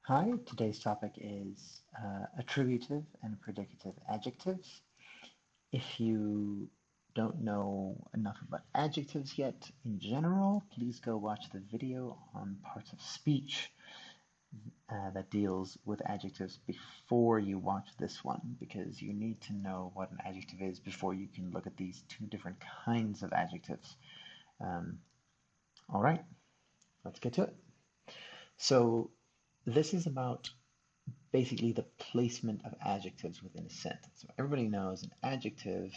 Hi, today's topic is attributive and predicative adjectives. If you don't know enough about adjectives yet in general, please go watch the video on parts of speech that deals with adjectives before you watch this one, because you need to know what an adjective is before you can look at these two different kinds of adjectives. All right, let's get to it. So this is about basically the placement of adjectives within a sentence. So everybody knows an adjective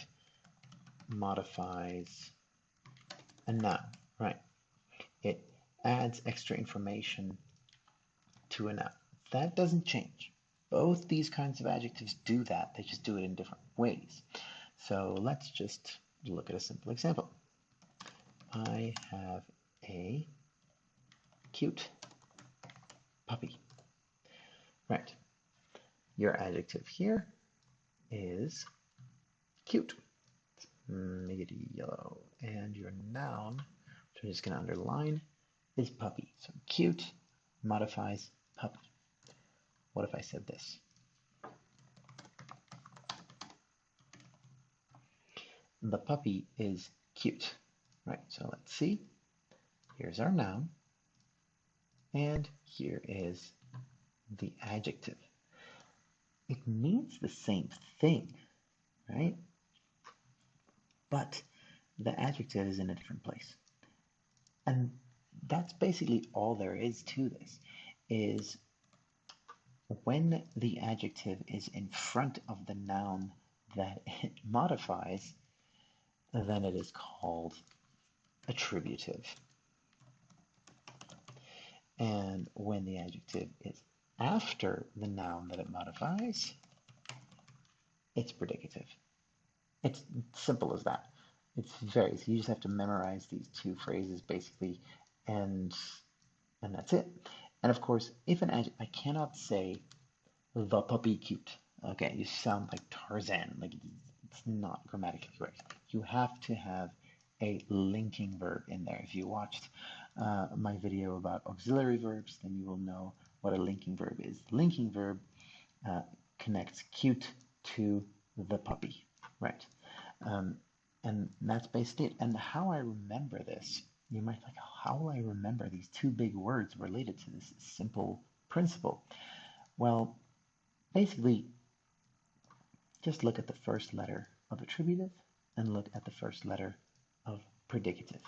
modifies a noun, right? It adds extra information to a noun. That doesn't change. Both these kinds of adjectives do that, they just do it in different ways. So let's just look at a simple example. I have a cute puppy. Right. Your adjective here is cute. Make it yellow. And your noun, which I'm just going to underline, is puppy. So cute modifies puppy. What if I said this? The puppy is cute. Right, so let's see. Here's our noun. And here is the adjective. It means the same thing, right? But the adjective is in a different place. And that's basically all there is to this, is when the adjective is in front of the noun that it modifies, then it is called attributive. And when the adjective is after the noun that it modifies, it's predicative. It's simple as that. It's very, so you just have to memorize these two phrases basically, and that's it. And of course, if an adjective, I cannot say the puppy cute. Okay, you sound like Tarzan, like it's not grammatically correct. You have to have a linking verb in there. If you watched my video about auxiliary verbs, then you will know what a linking verb is. The linking verb connects cute to the puppy, right? And that's basically it. And how I remember this, you might be like, how will I remember these two big words related to this simple principle? Well, basically, just look at the first letter of attributive and look at the first letter of predicative.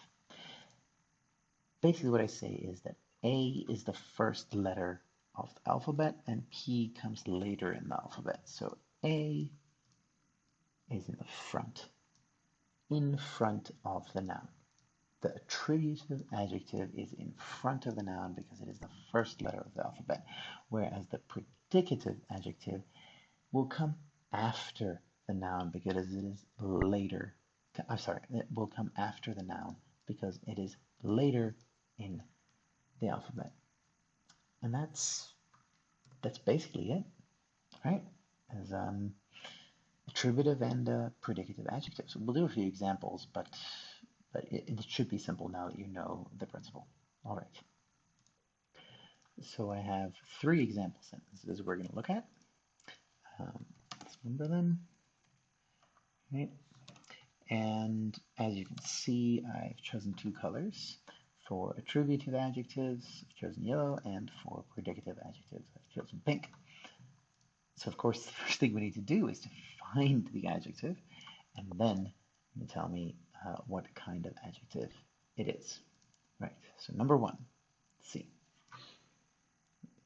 Basically what I say is that A is the first letter of the alphabet and P comes later in the alphabet. So A is in the front, in front of the noun. The attributive adjective is in front of the noun because it is the first letter of the alphabet, whereas the predicative adjective will come after the noun because it is later. I'm sorry, it will come after the noun because it is later in the alphabet. And that's basically it, right? As attributive and predicative adjectives. We'll do a few examples, but it should be simple now that you know the principle. All right. So I have 3 example sentences we're going to look at. Let's remember them. Right. And as you can see, I've chosen 2 colors. For attributive adjectives, I've chosen yellow, and for predicative adjectives, I've chosen pink. So of course, the first thing we need to do is to find the adjective, and then you tell me what kind of adjective it is. Right, so number 1, let's see.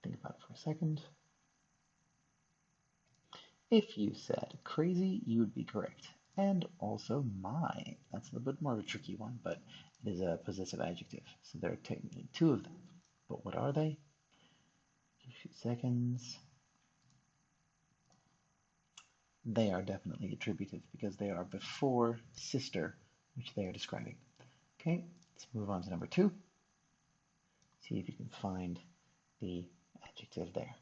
Think about it for a second. If you said crazy, you would be correct. And also my. That's a little bit more of a tricky one, but it is a possessive adjective. So there are technically 2 of them. But what are they? A few seconds. They are definitely attributive because they are before sister, which they are describing. Okay, let's move on to number 2. See if you can find the adjective there.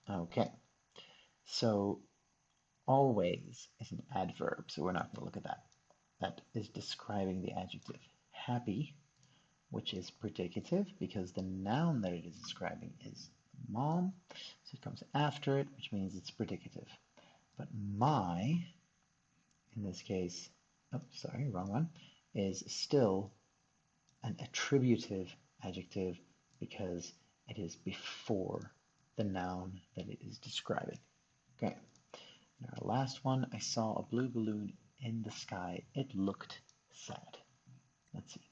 Okay, so always is an adverb, so we're not going to look at that. That is describing the adjective. happy, which is predicative because the noun that it is describing is mom, so it comes after it, which means it's predicative. But my, in this case, oh, sorry, wrong one, is still an attributive adjective because it is before the noun that it is describing. Okay, and our last one, I saw a blue balloon in the sky. It looked sad. Let's see.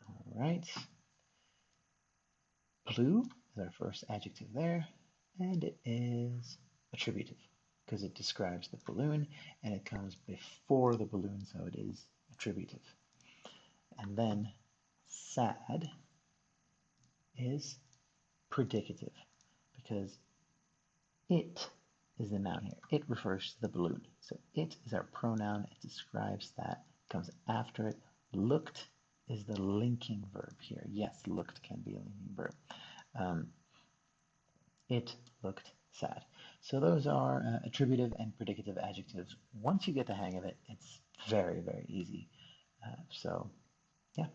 All right. Blue is our first adjective there, and it is attributive because it describes the balloon and it comes before the balloon, so it is attributive. And then sad is predicative because it is the noun here. It refers to the balloon. So it is our pronoun. It describes that. It comes after it. Looked is the linking verb here. Yes, looked can be a linking verb. It looked sad. So those are attributive and predicative adjectives. Once you get the hang of it, it's very, very easy. So yeah.